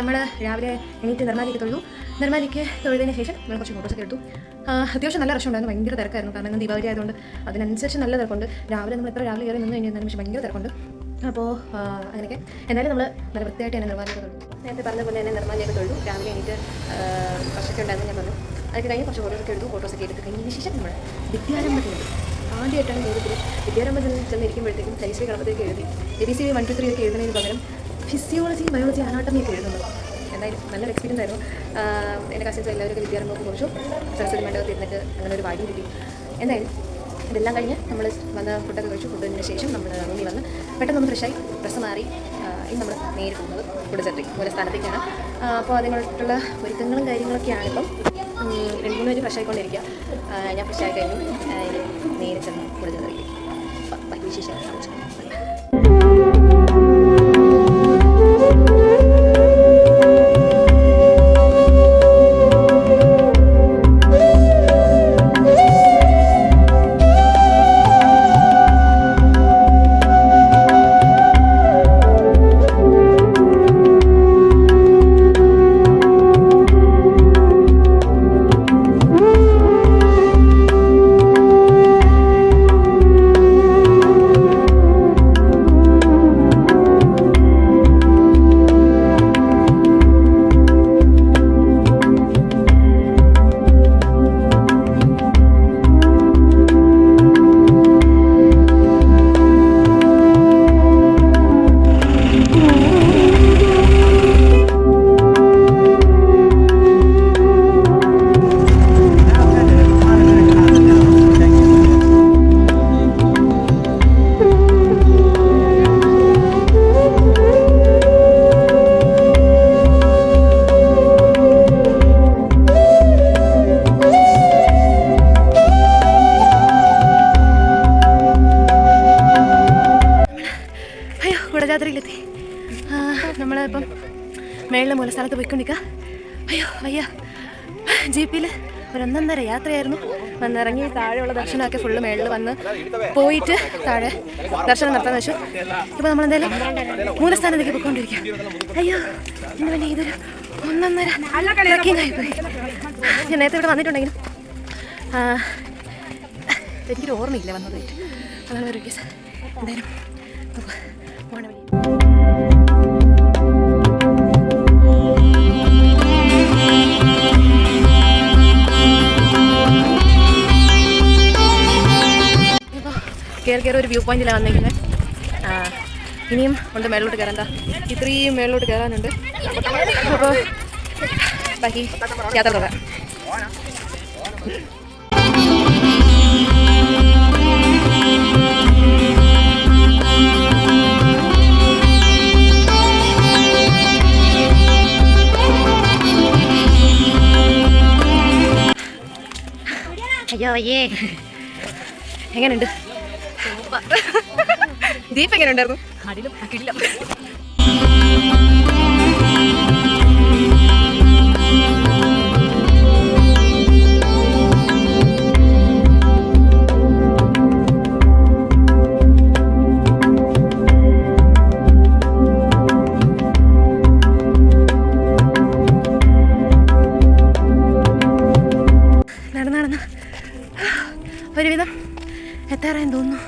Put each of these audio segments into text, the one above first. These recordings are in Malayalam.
നമ്മൾ രാവിലെ എണീറ്റ് നിർമ്മാലിക്ക് തൊഴുതു. നിർമ്മാലിക്ക് തൊഴുതിന് ശേഷം നമ്മൾ കുറച്ച് ഫോട്ടോസൊക്കെ എടുത്തു. അത്യാവശ്യം നല്ല റഷ് ഉണ്ടായിരുന്നു, ഭയങ്കര തിരക്കായിരുന്നു. കാരണം ഇന്ന് ദീപാവലി ആയതുകൊണ്ട് അതിനനുസരിച്ച് നല്ല തിരക്കുണ്ട്. രാവിലെ നമ്മൾ എത്ര രാവിലെ കയറി നിന്ന് കഴിഞ്ഞാൽ പക്ഷേ ഭയങ്കര തിരക്കുണ്ട്. അപ്പോൾ അങ്ങനെയൊക്കെ എന്തായാലും നമ്മൾ നല്ല വൃത്തിയായിട്ട് തന്നെ നിർമ്മാലിയൊക്കെ തൊഴുതു. നേരത്തെ പറഞ്ഞ പോലെ തന്നെ നിർമ്മാലിയൊക്കെ തൊഴുതു. രാവിലെ എണീറ്റ് റഷൊക്കെ ഉണ്ടായിരുന്നു ഞാൻ പറഞ്ഞു. അതൊക്കെ കഴിഞ്ഞ് കുറച്ച് ഫോട്ടോസൊക്കെ എടുത്ത് കഴിഞ്ഞതിന് ശേഷം നമ്മൾ വിദ്യാരംഭത്തിനുണ്ട്. ആദ്യമായിട്ടാണ് ജീവിതത്തിൽ വിദ്യാരംഭത്തിൽ ചെന്നിരിക്കുമ്പോഴത്തേക്കും ഹരിശ്രീ ഗണപതിയൊക്കെ എഴുതി ABC 1 2 3 ഒക്കെ എഴുതുന്നതിന് പകരം ഫിസിയോളജി, ബയോളജി, അനാട്ടമിയൊക്കെ എഴുതുന്നത്. എന്തായാലും നല്ലൊരു എക്സ്പീരിയൻസ് ആയിരുന്നു. എൻ്റെ കസിൻസ് എല്ലാവരും വിദ്യാരംഭമൊക്കെ കുറിച്ചു. സരസ്വതി മണ്ഡപത്തിൽ ഇരുന്നിട്ട് അങ്ങനെ ഒരു ഭാഗ്യം കിട്ടി. എന്തായാലും ഇതെല്ലാം കഴിഞ്ഞ് നമ്മൾ വന്ന് ഫുഡൊക്കെ കഴിച്ചു. ഫുഡിന് ശേഷം നമ്മൾ റൂമിൽ വന്ന് പെട്ടെന്ന് ഒന്ന് ഫ്രഷായി ഡ്രസ്സ് മാറി ഇനി നമ്മൾ നേരിട്ട് പോകുന്നത് കുടജത്രി പോലെ സ്ഥലത്തേക്കാണ്. അപ്പോൾ അതിനായിട്ടുള്ള ഒരുക്കങ്ങളും കാര്യങ്ങളൊക്കെയാണ്. ഇപ്പം 2-3 പേര് ഫ്രഷായിക്കൊണ്ടിരിക്കുക. ഞാൻ ഫ്രഷായി കഴിഞ്ഞു. നേരെ ചെന്ന് കുടജത്രിക്ക് ബാക്കി വിശേഷം കാണിച്ചു. കുടജാദ്രിയിലെത്തി. നമ്മളിപ്പം മേളിലെ മൂലസ്ഥലത്ത് പോയിക്കൊണ്ടിരിക്കുക. അയ്യോ വയ്യ. ജീപ്പിൽ ഒരു 1.5 യാത്രയായിരുന്നു. വന്നിറങ്ങി താഴെയുള്ള ദർശനമൊക്കെ ഫുള്ള് മേളിൽ വന്ന് പോയിട്ട് താഴെ ദർശനം നടത്താമെന്ന് വെച്ചു. ഇപ്പോൾ നമ്മളെന്തായാലും മൂലസ്ഥാനത്തേക്ക് പോയിക്കൊണ്ടിരിക്കുക. അയ്യോ എൻ്റെ പിന്നെ ഇതൊരു 1.5 ട്രക്കിങ്ങായിപ്പോയി. ഞാൻ നേരത്തെ ഇവിടെ വന്നിട്ടുണ്ടെങ്കിലും എനിക്കൊരു ഓർമ്മയില്ല വന്നതായിട്ട്. അങ്ങനെ ഒരു കേസ്. എന്തായാലും പോണ വഴി കയറി ഒരു വ്യൂ പോയിന്റിലാണ് വന്നിരിക്കുന്നത്. ഇനിയും ഉണ്ട് മേളിലോട്ട് കയറാൻ. ഇത്രയും മേളിലോട്ട് കയറാനുണ്ട്. അപ്പോൾ ബാക്കി യാത്ര തുടരാം. അയ്യോ അയ്യേ എങ്ങനെയുണ്ട്? ദീപ് എങ്ങനെ ഉണ്ടായിരുന്നു? നടന്ന് ഒരുവിധം എത്താറായെന്ന് തോന്നുന്നു.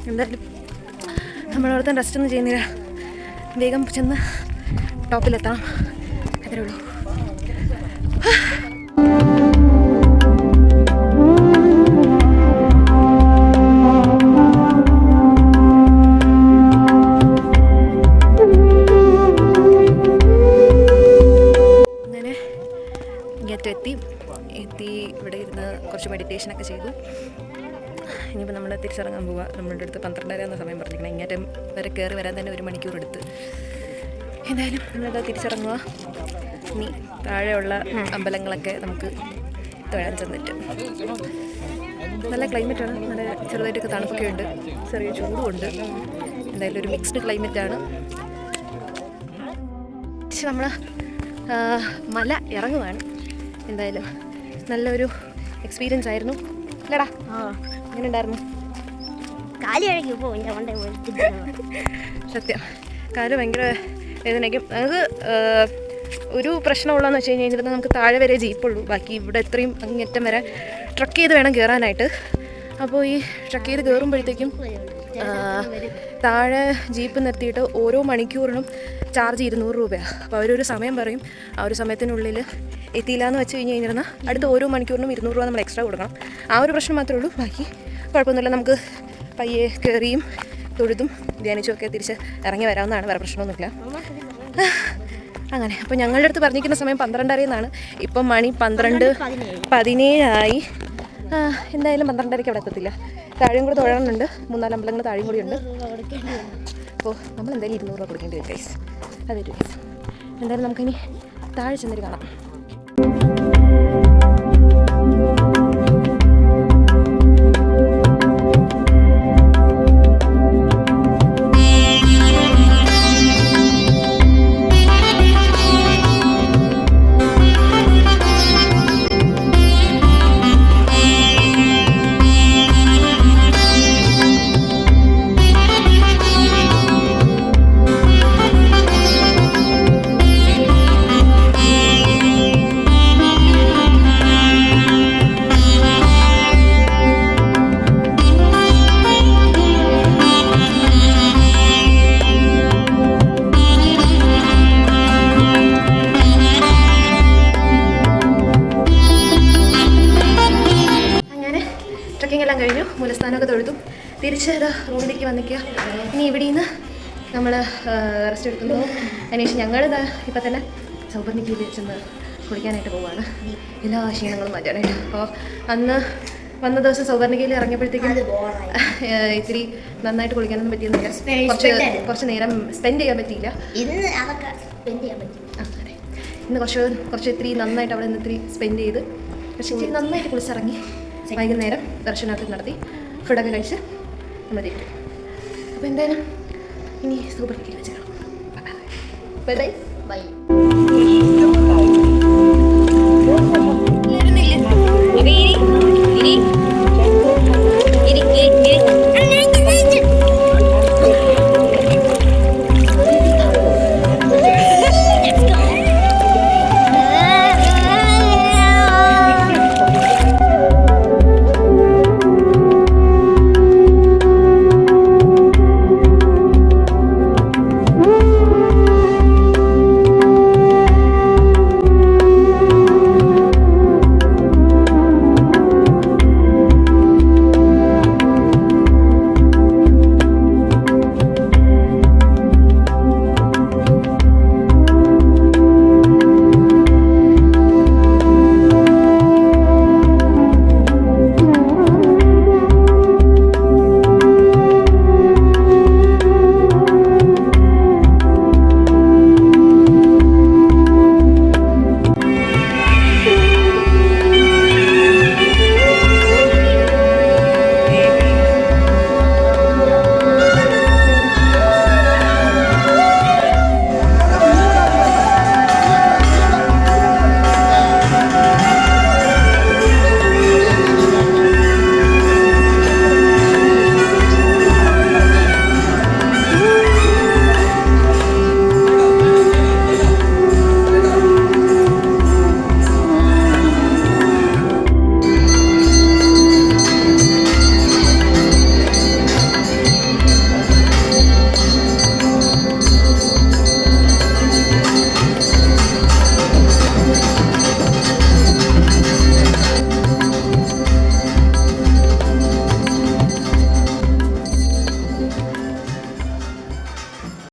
എന്തായാലും നമ്മളവിടുത്തെ റെസ്റ്റ് ഒന്നും ചെയ്യുന്നില്ല. വേഗം ചെന്ന് ടോപ്പിലെത്തണം. അത്രേ ഉള്ളൂ. അങ്ങനെ എത്തി ഇവിടെ ഇരുന്ന് കുറച്ച് മെഡിറ്റേഷനൊക്കെ ചെയ്തു. ഇനിയിപ്പോൾ നമ്മൾ തിരിച്ചിറങ്ങാൻ പോവുക. നമ്മളുടെ അടുത്ത് 12:30 എന്ന സമയം പറഞ്ഞിരിക്കണം. ഇങ്ങേറ്റം വരെ കയറി വരാൻ തന്നെ 1 മണിക്കൂർ എടുത്ത്. എന്തായാലും നമ്മളത് തിരിച്ചിറങ്ങുക. ഇനി താഴെയുള്ള അമ്പലങ്ങളൊക്കെ നമുക്ക് തൊഴാൻ ചെന്നിട്ട്. നല്ല ക്ലൈമറ്റാണ്. നല്ല ചെറുതായിട്ടൊക്കെ തണുപ്പൊക്കെ ഉണ്ട്, ചെറിയ ചൂടുമുണ്ട്. എന്തായാലും ഒരു മിക്സ്ഡ് ക്ലൈമറ്റാണ്. പക്ഷെ നമ്മൾ മല ഇറങ്ങുവാണ്. എന്തായാലും നല്ലൊരു എക്സ്പീരിയൻസ് ആയിരുന്നു അല്ലേടാ? എങ്ങനെ ഉണ്ടായിരുന്നു? കാല് കഴുകി പോകും. സത്യം, കാല് ഭയങ്കര ഇതിനേക്കും നമുക്ക് ഒരു പ്രശ്നമുള്ളതെന്ന് വെച്ച് കഴിഞ്ഞാൽ ഇതിന് നമുക്ക് താഴെ വരെ ജീപ്പുള്ളൂ, ബാക്കി ഇവിടെ ഇത്രയും അങ്ങേറ്റം വരെ ട്രക്ക് ചെയ്ത് വേണം കയറാനായിട്ട്. അപ്പോൾ ഈ ട്രക്ക് ചെയ്ത് കയറുമ്പോഴത്തേക്കും താഴെ ജീപ്പ് നിർത്തിയിട്ട് ഓരോ മണിക്കൂറിനും ചാർജ് 200 രൂപയാണ്. അപ്പോൾ അവരൊരു സമയം പറയും, ആ ഒരു സമയത്തിനുള്ളിൽ എത്തിയില്ല എന്ന് വെച്ച് കഴിഞ്ഞ് കഴിഞ്ഞാൽ അടുത്ത ഓരോ മണിക്കൂറിനും 200 രൂപ നമ്മൾ എക്സ്ട്രാ കൊടുക്കണം. ആ ഒരു പ്രശ്നം മാത്രമേ ഉള്ളൂ, ബാക്കി കുഴപ്പമൊന്നുമില്ല. നമുക്ക് പയ്യെ കയറിയും തൊഴുതും ധ്യാനിച്ചും ഒക്കെ തിരിച്ച് ഇറങ്ങി വരാവുന്നതാണ്, വേറെ പ്രശ്നമൊന്നുമില്ല. അങ്ങനെ അപ്പോൾ ഞങ്ങളുടെ അടുത്ത് പറഞ്ഞിരിക്കുന്ന സമയം 12:30 എന്നാണ്. ഇപ്പം മണി 12:17 എന്തായാലും 12:30 അവിടെ എത്തത്തില്ല. താഴെയും കൂടെ തൊഴാനുണ്ട്, 3-4 അമ്പലങ്ങൾ താഴെയും കൂടി ഉണ്ട്. അപ്പോൾ നമ്മൾ എന്തായാലും 200 രൂപ കൊടുക്കേണ്ടി വരും ഗൈസ്, അതൊരു ഗൈസ്. എന്തായാലും നമുക്കിനി താഴെ ചെന്നിട്ട് കാണാം. ട്രക്കിംഗ് എല്ലാം കഴിഞ്ഞു, മൂലസ്ഥാനമൊക്കെ തൊഴുതു തിരിച്ച് റൂമിലേക്ക് വന്നിക്കുക. ഇനി ഇവിടെ നിന്ന് നമ്മൾ റെസ്റ്റ് എടുക്കുന്നു. അതിനുശേഷം ഞങ്ങൾ ഇപ്പം തന്നെ സൗപർണിക്കയിൽ ചെന്ന് കുളിക്കാനായിട്ട് പോവുകയാണ്, എല്ലാ ക്ഷീണങ്ങളും മാറ്റാനായിട്ട്. അപ്പോൾ അന്ന് വന്ന ദിവസം സൗപർണിക്കയിൽ ഇറങ്ങിയപ്പോഴത്തേക്കും ഇത്തിരി നന്നായിട്ട് കുളിക്കാനൊന്നും പറ്റിയൊന്നുമില്ല, കുറച്ച് നേരം സ്പെൻഡ് ചെയ്യാൻ പറ്റിയില്ല. അതെ, ഇന്ന് കുറച്ച് ഇത്തിരി നന്നായിട്ട് അവിടെ നിന്ന് ഇത്തിരി സ്പെൻഡ് ചെയ്ത് പക്ഷേ ഇത്തിരി നന്നായിട്ട് കുളിച്ചിറങ്ങി വൈകുന്നേരം ദർശനമൊക്കെ നടത്തി ഫുഡൊക്കെ കഴിച്ച് നമ്മൾ തിരിക്കും. അപ്പോൾ എന്തായാലും ഇനി സൂപ്പർ വെച്ച് കാണാം. Bye bye.